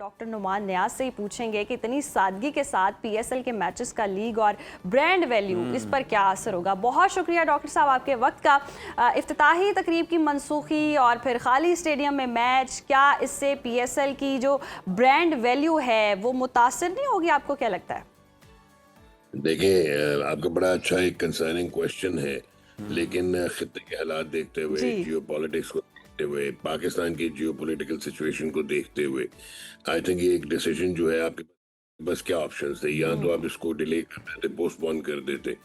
Doctor Numan नियाज से ही पूछेंगे कि इतनी सादगी के साथ पीएसएल के मैचेस का लीग और ब्रांड वैल्यू इस पर क्या असर होगा। बहुत शुक्रिया डॉक्टर साहब आपके वक्त का। इफ्तिताही तकरीब की मनसूखी और फिर खाली स्टेडियम में मैच, क्या इससे पीएसएल की जो ब्रांड वैल्यू है वो मुतासिर नहीं होगी, आपको क्या लगता है? देखिए, आपका बड़ा अच्छा एक कंसर्निंग क्वेश्चन है, लेकिन खित्ते के हालात देखते हुए, जी। जियो पॉलिटिक्स को देखते हुए, पाकिस्तान की जियो पॉलिटिकल सिचुएशन को देखते हुए, आई थिंक ये एक डिसीजन जो है आपके बस क्या ऑप्शंस थे, या तो आप इसको डिले कर देते, पोस्टपोन कर देते,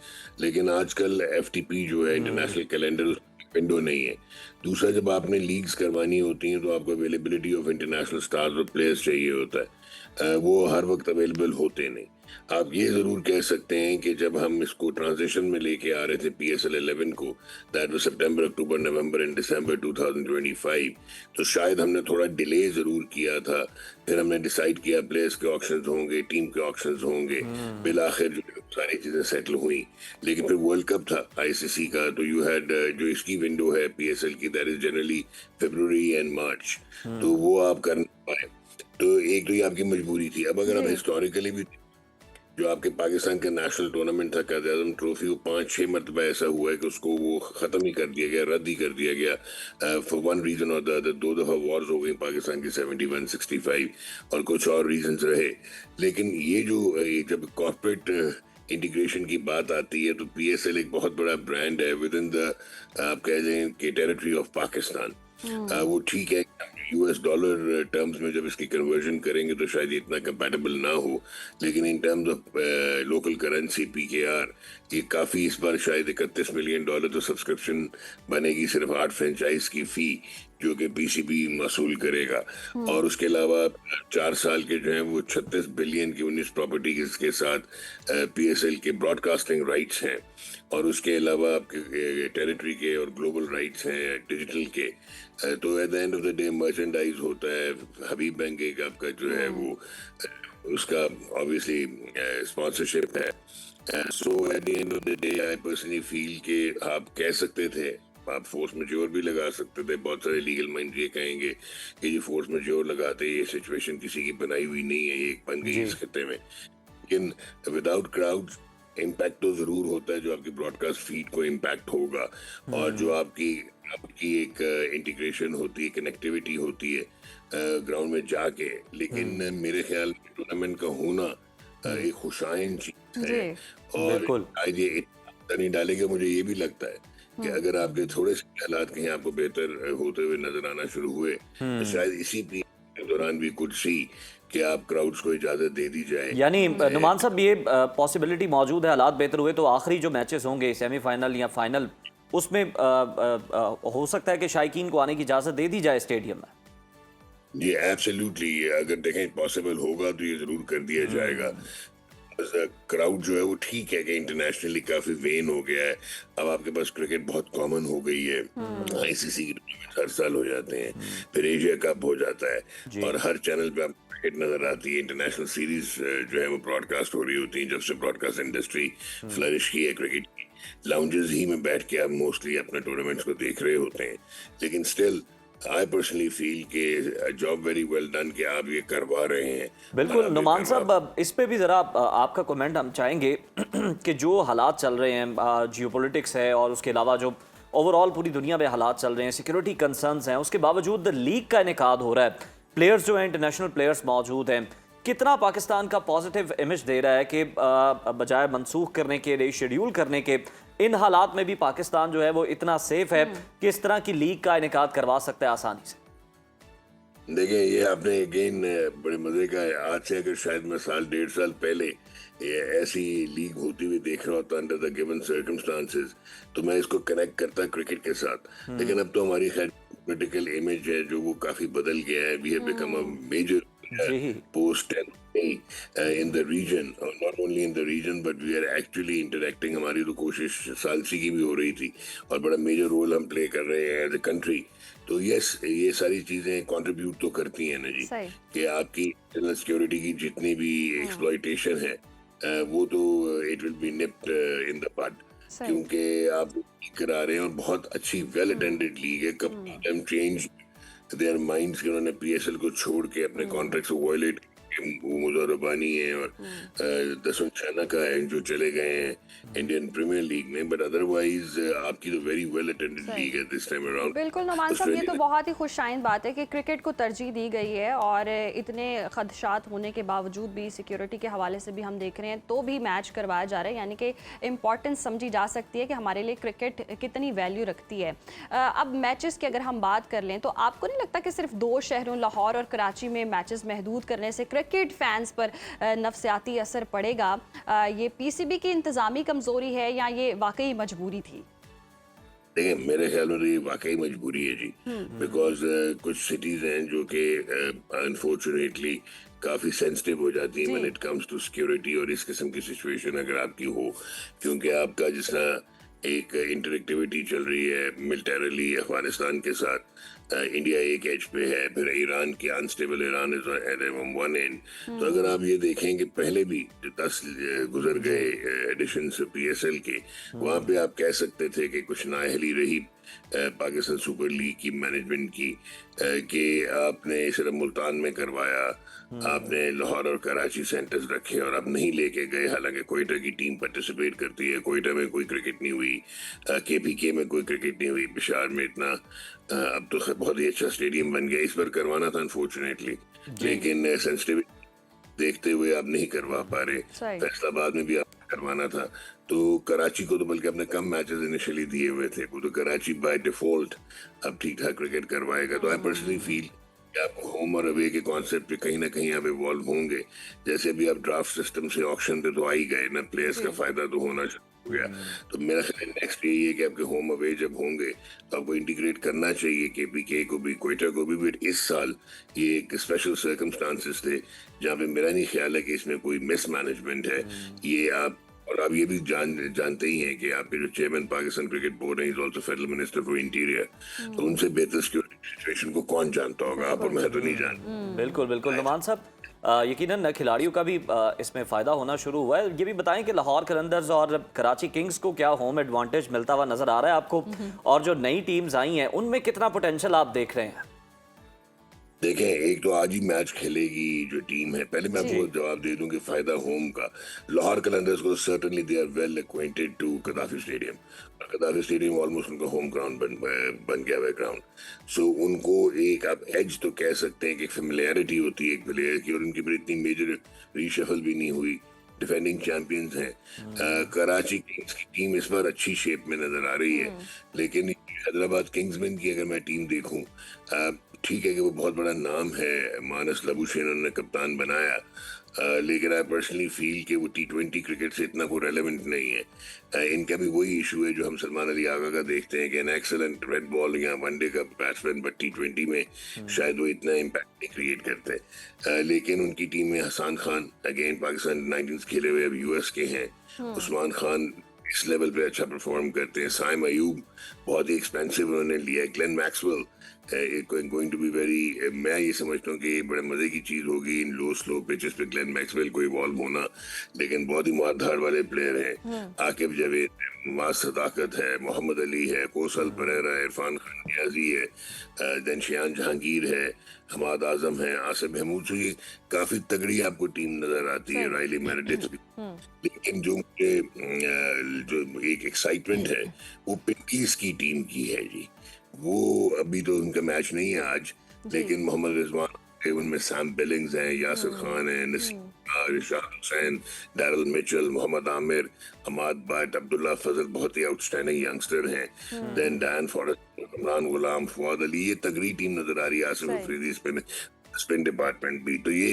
लेकिन आजकल एफटीपी जो है इंटरनेशनल कैलेंडर विंडो नहीं है। दूसरा, जब आपने लीग्स करवानी होती हैं तो आपको अवेलेबिलिटी ऑफ इंटरनेशनल स्टार्स और प्लेयर्स चाहिए होता है। वो हर वक्त अवेलेबल होते नहीं। आप ये जरूर कह सकते हैं कि जब हम इसको ट्रांजिशन में लेके आ रहे थे पीएसएल 11 को, that was September, October, November and December 2025, तो शायद हमने थोड़ा डिले जरूर किया था। फिर हमने डिसाइड किया प्लेयर्स के ऑक्शंस होंगे, टीम के ऑक्शंस होंगे, बिल आखिर जो सारी चीजें सेटल हुई। लेकिन फिर वर्ल्ड कप था आईसीसी का, तो यू हैड जो इसकी विंडो है पीएसएल की, that is generally February and March, तो वो आप कर नहीं पाए। तो एक तो ये आपकी मजबूरी थी। अब अगर आप जी। हिस्टोरिकली भी, जो आपके पाकिस्तान का नेशनल टूर्नामेंट था कायद आजम ट्रॉफी, वो 5-6 मरतबा ऐसा हुआ है कि उसको वो खत्म ही कर दिया गया, रद्द ही कर दिया गया फॉर वन रीजन और द अदर। 2 दफा वॉर्स हो गई पाकिस्तान की, 71-65, और कुछ और रीजंस रहे। लेकिन ये जो जब कॉर्पोरेट इंटीग्रेशन की बात आती है, तो पीएसएल एक बहुत बड़ा ब्रांड है विद इन द, आप कह दें कि टेरिटरी ऑफ पाकिस्तान। वो ठीक है, यूएस डॉलर टर्म्स में जब इसकी कन्वर्जन करेंगे तो शायद ये इतना कंपैटिबल ना हो, लेकिन in terms of local currency PKR ये काफ़ी, इस बार शायद $31 मिलियन तो सब्सक्रिप्शन बनेगी सिर्फ 8 फ्रेंचाइज की फी, जो कि पीसीबी मसूल करेगा। और उसके अलावा 4 साल के जो है वो 36 बिलियन की 19 प्रॉपर्टी के साथ पीएसएल के ब्रॉडकास्टिंग राइट्स हैं, और उसके अलावा आपके टेरिटरी के और ग्लोबल राइट्स हैं डिजिटल के। तो eight the end of the day merchandise होता है। हबीब बैंक एक आपका जो है वो उसका ऑब्वियसली स्पॉन्सरशिप है। So at the end of the day I personally feel कि आप कह सकते थे, आप फोर्स मेजोर भी लगा सकते थे। बहुत सारे लीगल माइंड ये कहेंगे कि ये फोर्स मेजोर लगाते, ये सिचुएशन किसी की बनाई हुई नहीं है, ये एक बन गई इस खत्ते में। लेकिन विदाउट क्राउड्स इम्पैक्ट तो जरूर होता है, जो आपकी ब्रॉडकास्ट फीड को इम्पैक्ट होगा, और जो आपकी आपकी एक इंटीग्रेशन होती है, कनेक्टिविटी होती है ग्राउंड में जाके। लेकिन मेरे ख्याल में टूर्नामेंट का होना एक खुशाइन चीज है, और बिल्कुल। शायद ये इतना नहीं डालेगा। मुझे ये भी लगता है कि अगर आपके थोड़े से हालात कहीं आपको बेहतर होते हुए नजर आना शुरू हुए, तो शायद इसी पीरियड के दौरान भी कुछ सी कि आप क्राउड्स को इजाजत दे दी जाए। यानी नुमान साहब, ये पॉसिबिलिटी मौजूद है, हालात बेहतर हुए तो आखिरी जो मैचेस होंगे सेमीफाइनल या फाइनल, उसमें हो सकता है कि शायकीन को आने की इजाज़त दे दी जाए स्टेडियम में। ये एब्सोल्युटली, अगर देखें पॉसिबल होगा तो ये जरूर कर दिया जाएगा। क्राउड जो है वो ठीक है कि इंटरनेशनली काफी वेन हो गया है। अब आपके पास क्रिकेट बहुत कॉमन हो गई है, आईसीसी की टूर्नामेंट हर साल हो जाते हैं, फिर एशिया कप हो जाता है, और हर चैनल पे आप क्रिकेट नजर आती है। इंटरनेशनल सीरीज जो है वो ब्रॉडकास्ट हो रही होती है। जब से ब्रॉडकास्ट इंडस्ट्री फ्लरिश की है क्रिकेट की, लाउंजेस ही में बैठ के आप मोस्टली अपने टूर्नामेंट्स को देख रहे होते हैं। लेकिन स्टिल आई पर्सनली फील कि जॉब वेरी वेल डन कि आप ये करवा रहे हैं। बिल्कुल नुमान साहब, इस पे भी ज़रा आपका कमेंट हम चाहेंगे कि जो हालात चल रहे हैं, जियोपॉलिटिक्स है, और उसके अलावा जो ओवरऑल पूरी दुनिया में हालात चल रहे हैं, सिक्योरिटी कंसर्न्स हैं, उसके बावजूद लीग का इनेकाद हो रहा है, प्लेयर्स जो हैं इंटरनेशनल प्लेयर्स मौजूद हैं, कितना पाकिस्तान का पॉजिटिव इमेज दे रहा है कि बजाय मनसूख करने के, रीशेड्यूल करने के, इन हालात में भी पाकिस्तान जो है वो इतना सेफ है कि इस तरह की लीग का इनेकाद करवा सकता है आसानी से। देखिए, ये आपने अगेन बड़े मजे का है। आज से अगर शायद मैं साल 1.5 साल पहले ये ऐसी लीग होती हुई देख रहा होता अंडर द गिवन सर्कमस्टांसेस, तो मैं इसको कनेक्ट करता क्रिकेट के साथ। लेकिन अब तो हमारी खैर पॉलिटिकल इमेज है जो वो काफी बदल गया है। We have become a major post in the region, not only in the region but we are actually interacting। हमारी तो कोशिश सालसी की भी हो रही थी, और बड़ा मेजर रोल हम प्ले कर रहे हैं एज ए कंट्री। तो यस, ये सारी चीजें कंट्रीब्यूट तो करती हैं ना जी, कि आपकी इंटरनल सिक्योरिटी की जितनी भी एक्सप्लॉइटेशन है वो तो it will be nipped in the bud, क्योंकि आप करा रहे हैं, और बहुत अच्छी वेल अटेंडेड लीग है। कब चेंज देयर माइंड्स कि उन्होंने पीएसएल को छोड़ के अपने कॉन्ट्रैक्ट को वायलेट, वो मुजर रब्बानी है और दसुन चाना का है जो चले गए हैं इंडियन प्रीमियर लीग में, बट अदरवाइज आपकी तो वेरी वेल अटेंडेड लीग है दिस टाइम अराउंड। बिल्कुल नुमान साहब, ये तो बहुत ही खुशाइन बात है कि क्रिकेट को तरजीह दी गई है और इतने खदशात होने के बावजूद भी सिक्योरिटी के हवाले से भी हम देख रहे हैं तो भी मैच करवाया जा रहा है, यानी कि इम्पॉर्टेंस समझी जा सकती है कि हमारे लिए क्रिकेट कितनी वैल्यू रखती है। अब मैचेस की अगर हम बात कर लें तो आपको नहीं लगता कि सिर्फ दो शहरों लाहौर और कराची में मैचेस महदूद करने से क्रिकेट फैंस पर नफसियाती असर पड़ेगा? ये पीसीबी की इंतजामी कमजोरी है या ये वाकई मजबूरी थी? देखिए मेरे ख्याल में तो ये वाकई मजबूरी है जी, बिकॉज कुछ सिटीज हैं जो कि अनफॉर्चुनेटली काफी सेंसिटिव हो जाती है when it comes to security और इस किस्म की सिचुएशन अगर आपकी हो, क्योंकि आपका जिस तरह एक इंटरेक्टिविटी चल रही है मिलिटरीली अफगानिस्तान के साथ, इंडिया एक एज पे है, फिर ईरान की unstable Iran is at one end. तो अगर आप ये देखें कि पहले भी 10 गुजर गए एडिशंस पीएसएल के, वहां पे आप कह सकते थे कि कुछ नाअहली रही पाकिस्तान सुपर लीग की मैनेजमेंट की कि आपने सिर्फ मुल्तान में करवाया, आपने लाहौर और कराची सेंटर्स रखे और आप नहीं लेके गए, हालांकि कोयटा की टीम पार्टिसिपेट करती है, कोयटा में कोई क्रिकेट नहीं हुई, केपीके में कोई क्रिकेट नहीं हुई, पिशावर में इतना अब तो बहुत ही अच्छा स्टेडियम बन गया, इस पर करवाना था अनफॉर्चुनेटली, लेकिन सेंसिटिव देखते हुए आप नहीं करवा पा रहे। फैसलाबाद में भी आप करवाना था, तो कराची को तो बल्कि अपने कम मैचेस इनिशियली दिए हुए थे, वो तो कराची बाय डिफॉल्ट अब ठीक ठाक क्रिकेट करवाएगा। तो आई पर्सनली फील कि आपको होम और अवे के कॉन्सेप्ट पे कहीं ना कहीं आप इवॉल्व होंगे, जैसे भी आप ड्राफ्ट सिस्टम से ऑक्शन पे तो आ ही गए ना, प्लेयर्स का फायदा तो होना हो गया। तो मेरा ख्याल नेक्स्ट यही है कि आपके होम अवे जब होंगे तो आपको इंटीग्रेट करना चाहिए केपीके को भी, कोयटा को भी, बट इस साल ये एक स्पेशल सर्कमस्टांसेस थे जहाँ पे मेरा नहीं ख्याल है कि इसमें कोई मिसमैनेजमेंट है। ये आप और आप ये भी जानते ही हैं कि आपके जो चेयरमैन पाकिस्तान क्रिकेट बोर्ड है, is also federal minister for interior, तो उनसे बेहतर सिक्योरिटी सिचुएशन को कौन जानता होगा, आप और मैं तो नहीं जानता। बिल्कुल बिल्कुल नुमान साहब, यकीनन खिलाड़ियों का भी इसमें फ़ायदा होना शुरू हुआ है। ये भी बताएं कि लाहौर कलंदर्स और कराची किंग्स को क्या होम एडवांटेज मिलता हुआ नज़र आ रहा है आपको, और जो नई टीम्स आई हैं उनमें कितना पोटेंशियल आप देख रहे हैं? देखें, एक तो आज ही मैच खेलेगी जो टीम है, पहले मैं आपको जवाब दे दूं कि फायदा होम का, लाहौर कलंदर्स को certainly they are well acquainted to Gaddafi stadium, Gaddafi stadium almost उनका होम ग्राउंड बन गया है ग्राउंड, सो उनको एक आप एज तो कह सकते हैं कि फेमिलियरिटी होती है एक प्लेयर की, और उनकी इतनी मेजर रीशफल भी नहीं हुई, डिफेंडिंग चैंपियंस हैं। कराची किंग्स की टीम इस बार अच्छी शेप में नजर आ रही है, लेकिन हैदराबाद किंग्समैन की अगर मैं टीम देखूं, ठीक है कि वो बहुत बड़ा नाम है, मानस लबुशेन उन्होंने कप्तान बनाया, लेकिन आई पर्सनली फील कि वो T20 क्रिकेट से इतना कोई रेलेवेंट नहीं है। इनका भी वही इशू है जो हम सलमान अली आगा का देखते हैं कि एन एक्सेलेंट रेड बॉल या वनडे का बैट्समैन, बट T20 में शायद वो इतना इम्पैक्ट नहीं क्रिएट करते। लेकिन उनकी टीम में हसन खान, अगेन पाकिस्तान 19 खेले हुए अब यूएस के हैं, उस्मान खान इस लेवल पे अच्छा परफॉर्म करते हैं, साइम अयूब बहुत ही एक्सपेंसिव उन्होंने लिया है, Glenn Maxwell going to be very, मैं ये समझता हूँ कि बड़े मजे की चीज होगी इन लो स्लो पिचेस पे ग्लेन मैक्सवेल को इवॉल्व होना, लेकिन बहुत ही मारधार वाले प्लेयर हैं। आकिब जावेद, मास सदाकत है, मोहम्मद अली है, कोसल परेरा है, इरफान खान नियाजी है, देन शियान जहांगीर है, हमाद आजम है, आसिफ महमूद, से ये काफी तगड़ी आपको टीम नजर आती है, राइली मेरेडिथ भी। लेकिन जो मुझे जो एक एक्साइटमेंट है वो पिंकीज की टीम की है जी, वो अभी तो उनका मैच नहीं है आज, लेकिन मोहम्मद रिजवान, उनमें सैम बिलिंग्स हैं, यासिर खान है, नसीम, रिशाद हुसैन, डैरल मिचेल, मोहम्मद आमिर, हमाद बाट, अब्दुल्ला फजल बहुत ही आउटस्टैंडिंग यंगस्टर हैं, देन डैन फॉरेस्ट, इमरान गुलाम, फवाद अली, ये तगड़ी टीम नजर आ रही है। आसिफ अफरीदी स्पिन डिपार्टमेंट भी, तो ये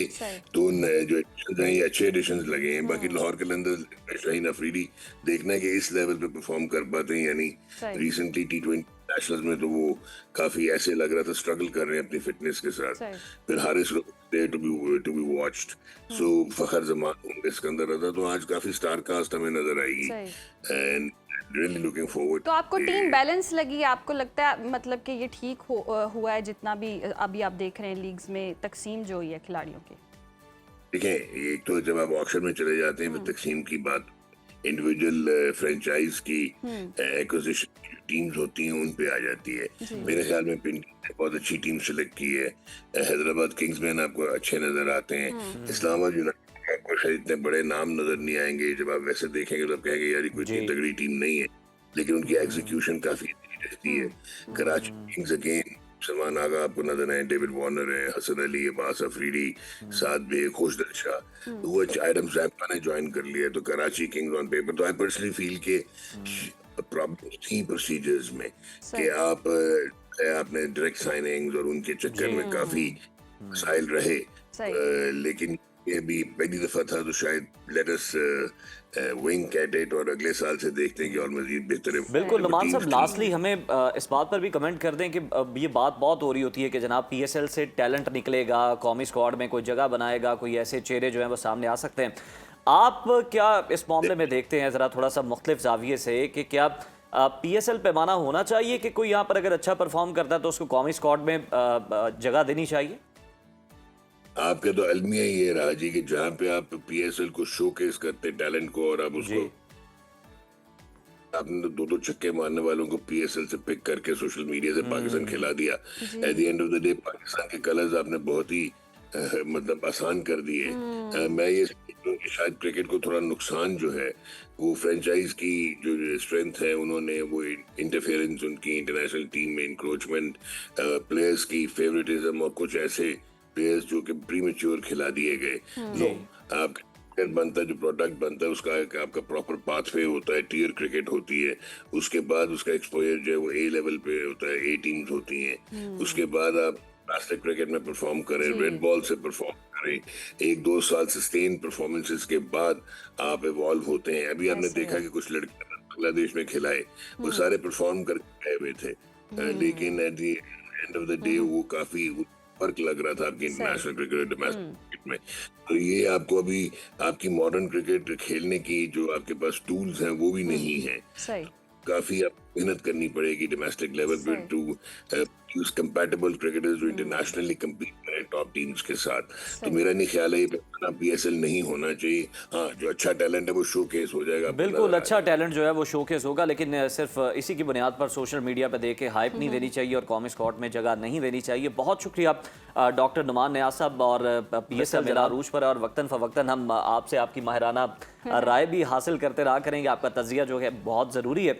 दो जो एडिशंस हैं ये अच्छे एडिशंस लगे हैं। बाकी लाहौर कलंदर्स, शाहीन अफरीदी, देखना है कि इस लेवल पे परफॉर्म कर पाते हैं या नहीं। रिसेंटली T20 नेशनल्स में तो वो काफी ऐसे लग रहा था स्ट्रगल कर रहे हैं अपनी फिटनेस के साथ। फिर हारिस टू बी वॉच्ड, सो फखर जमान, सिकंदर रजा, तो आज काफी स्टार कास्ट हमें नजर आएगी एंड really looking forward। तो आपको टीम बैलेंस लगी, आपको लगता है मतलब कि ये ठीक हुआ है जितना भी अभी आप देख रहे हैं लीग्स में तकसीम जो हुई है खिलाड़ियों की? देखें, एक तो जब आप ऑक्शन में चले जाते हैं तो तकसीम की बात इंडिविजुअल फ्रेंचाइज की एक्विजिशन टीम्स होती हैं उन पे आ जाती है। मेरे ख्याल में पिंडी ने बहुत अच्छी टीम सेलेक्ट की है। हैदराबाद किंग्स में आपको अच्छे नजर आते हैं। इस्लामाबाद यूनाइटेड में आपको शायद इतने बड़े नाम नजर नहीं आएंगे, जब आप वैसे देखेंगे तो आप कहेंगे यार ये कोई इतनी तगड़ी टीम नहीं है, लेकिन उनकी एग्जीक्यूशन काफी अच्छी रहती है। कराची किंग्स अगेन सलमान आगा आपको नजर आए, डेविड वार्नर है, हसन अली, अब्बास अफरीदी, साथ में खुशदल शाह, वो एडम जैम्पा ने ज्वाइन कर लिया। तो कराची किंग्स ऑन पेपर, तो आई पर्सनली फील के प्रॉब्लम थी प्रोसीजर्स में कि आपने डायरेक्ट साइनिंग्स और उनके चक्कर में काफी मसाइल रहे। लेकिन ये भी पहली दफा था, तो शायद let us wing at it और अगले साल से देखते हैं कि और मजीद बेहतर। बिल्कुल नुमान साहब, लास्टली हमें इस बात पर भी कमेंट कर दें कि ये बात बहुत हो रही होती है कि जनाब पीएसएल से टैलेंट निकलेगा, कौमी स्क्वाड में कोई जगह बनाएगा, कोई ऐसे चेहरे जो हैं वो सामने आ सकते हैं। आप क्या इस मामले में देखते हैं ज़रा थोड़ा सा मुख्तलिफ जाविये से कि क्या पीएसएल पैमाना होना चाहिए कि कोई यहाँ पर अगर अच्छा परफॉर्म करता है तो उसको कौमी स्क्वाड में जगह देनी चाहिए? आपका तो अलमिया ये रहा जी कि जहाँ पे आप पीएसएल को शोकेस करते टैलेंट को, और आप उसको आपने तो दो छक्के मारने वालों को पीएसएल से पिक करके सोशल मीडिया से पाकिस्तान खिला दिया। Eight the end of the day Pakistan के कलर्स आपने बहुत ही मतलब आसान कर दिए। मैं ये समझता हूं कि शायद क्रिकेट को थोड़ा नुकसान जो है वो फ्रेंचाइज की जो स्ट्रेंथ है, उन्होंने वो इंटरफेरेंस उनकी इंटरनेशनल टीम में इंक्रोचमेंट, प्लेयर्स की फेवरेटिज्म और कुछ ऐसे प्लेयर्स जो कि प्रीमेच्योर खिला दिए गए। नो, आप बनता है जो प्रोडक्ट बनता है उसका एक आपका प्रॉपर पाथवे होता है, टियर क्रिकेट होती है, उसके बाद उसका एक्सपोजर जो है वो ए लेवल पे होता है, ए टीम्स होती हैं, उसके बाद आप प्लास्टिक क्रिकेट में परफॉर्म करें, रेड बॉल से परफॉर्म करें, 1-2 साल सस्टेन परफॉर्मेंसेस के बाद आप इवॉल्व होते हैं। अभी आपने देखा कि कुछ लड़के बांग्लादेश में खिलाए, वो सारे परफॉर्म करके आए हुए थे, लेकिन eight the end of the day वो काफी फर्क लग रहा था आपकी इंटरनेशनल क्रिकेट और डोमेस्टिक क्रिकेट में। तो ये आपको अभी आपकी मॉडर्न क्रिकेट खेलने की जो आपके पास टूल्स हैं वो भी नहीं है। काफी आप मेहनत करनी पड़ेगी डोमेस्टिक लेवल पे टू यूज कंपैटिबल क्रिकेटर्स जो इंटरनेशनली कम्पीट करें टॉप टीम्स के साथ। तो मेरा नहीं ख्याल है ये पीएसएल नहीं होना चाहिए। हाँ, जो अच्छा टैलेंट है वो शोकेस हो जाएगा, बिल्कुल अच्छा टैलेंट जो है वो शोकेस होगा, लेकिन सिर्फ इसी की बुनियाद पर सोशल मीडिया पर देख के हाइप नहीं देनी चाहिए और कॉमी स्क्वाड में जगह नहीं देनी चाहिए। बहुत शुक्रिया डॉक्टर नुमान नियाज़ साहब और पीएसएल मेरा अरूज पर, और वक्तन फ़वक्तन हम आपसे आपकी माहिराना राय भी हासिल करते रहा करेंगे। आपका तज़िया जो है बहुत ज़रूरी है।